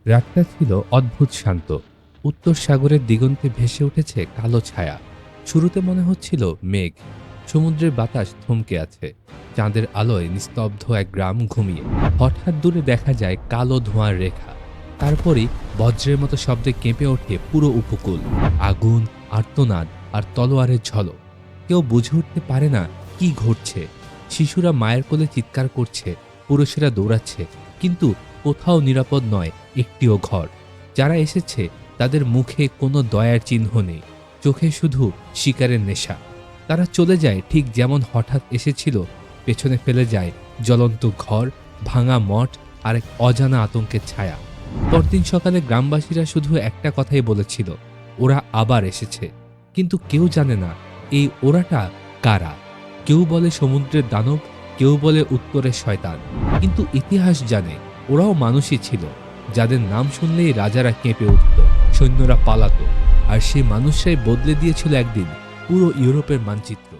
রাতটা ছিল অদ্ভুত শান্ত। উত্তর সাগরের দিগন্তে ভেসে উঠেছে কালো ছায়া। শুরুতে মনে হচ্ছিল মেঘ। সমুদ্রের বাতাস থমকে আছে। চাঁদের আলোয় নিস্তব্ধ এক গ্রাম ঘুমিয়ে। হঠাৎ দূরে দেখা যায় কালো ধোঁয়ার রেখা। তারপরই বজ্রের মতো শব্দে কেঁপে ওঠে পুরো উপকূল। আগুন, আর্তনাদ আর তলোয়ারের ঝলক। কেউ বুঝে উঠতে পারে না কি ঘটছে। শিশুরা মায়ের কোলে চিৎকার করছে, পুরুষেরা দৌড়াচ্ছে, কিন্তু কোথাও নিরাপদ নয় একটিও ঘর। যারা এসেছে তাদের মুখে কোনো দয়ার চিহ্ন নেই, চোখে শুধু শিকারের নেশা। তারা চলে যায় ঠিক যেমন হঠাৎ এসেছিল, পেছনে ফেলে যায় জ্বলন্ত ঘর, ভাঙা মঠ আর এক অজানা আতঙ্কের ছায়া। পরদিন সকালে গ্রামবাসীরা শুধু একটা কথাই বলেছিল, ওরা আবার এসেছে। কিন্তু কেউ জানে না এই ওরাটা কারা। কেউ বলে সমুদ্রের দানব, কেউ বলে উত্তরের শয়তান, কিন্তু ইতিহাস জানে ওরাও মানুষই ছিল, যাদের নাম শুনলেই রাজারা কেঁপে উঠত, সৈন্যরা পালাতো, আর সেই মানুষরাই বদলে দিয়েছিল একদিন পুরো ইউরোপের মানচিত্র।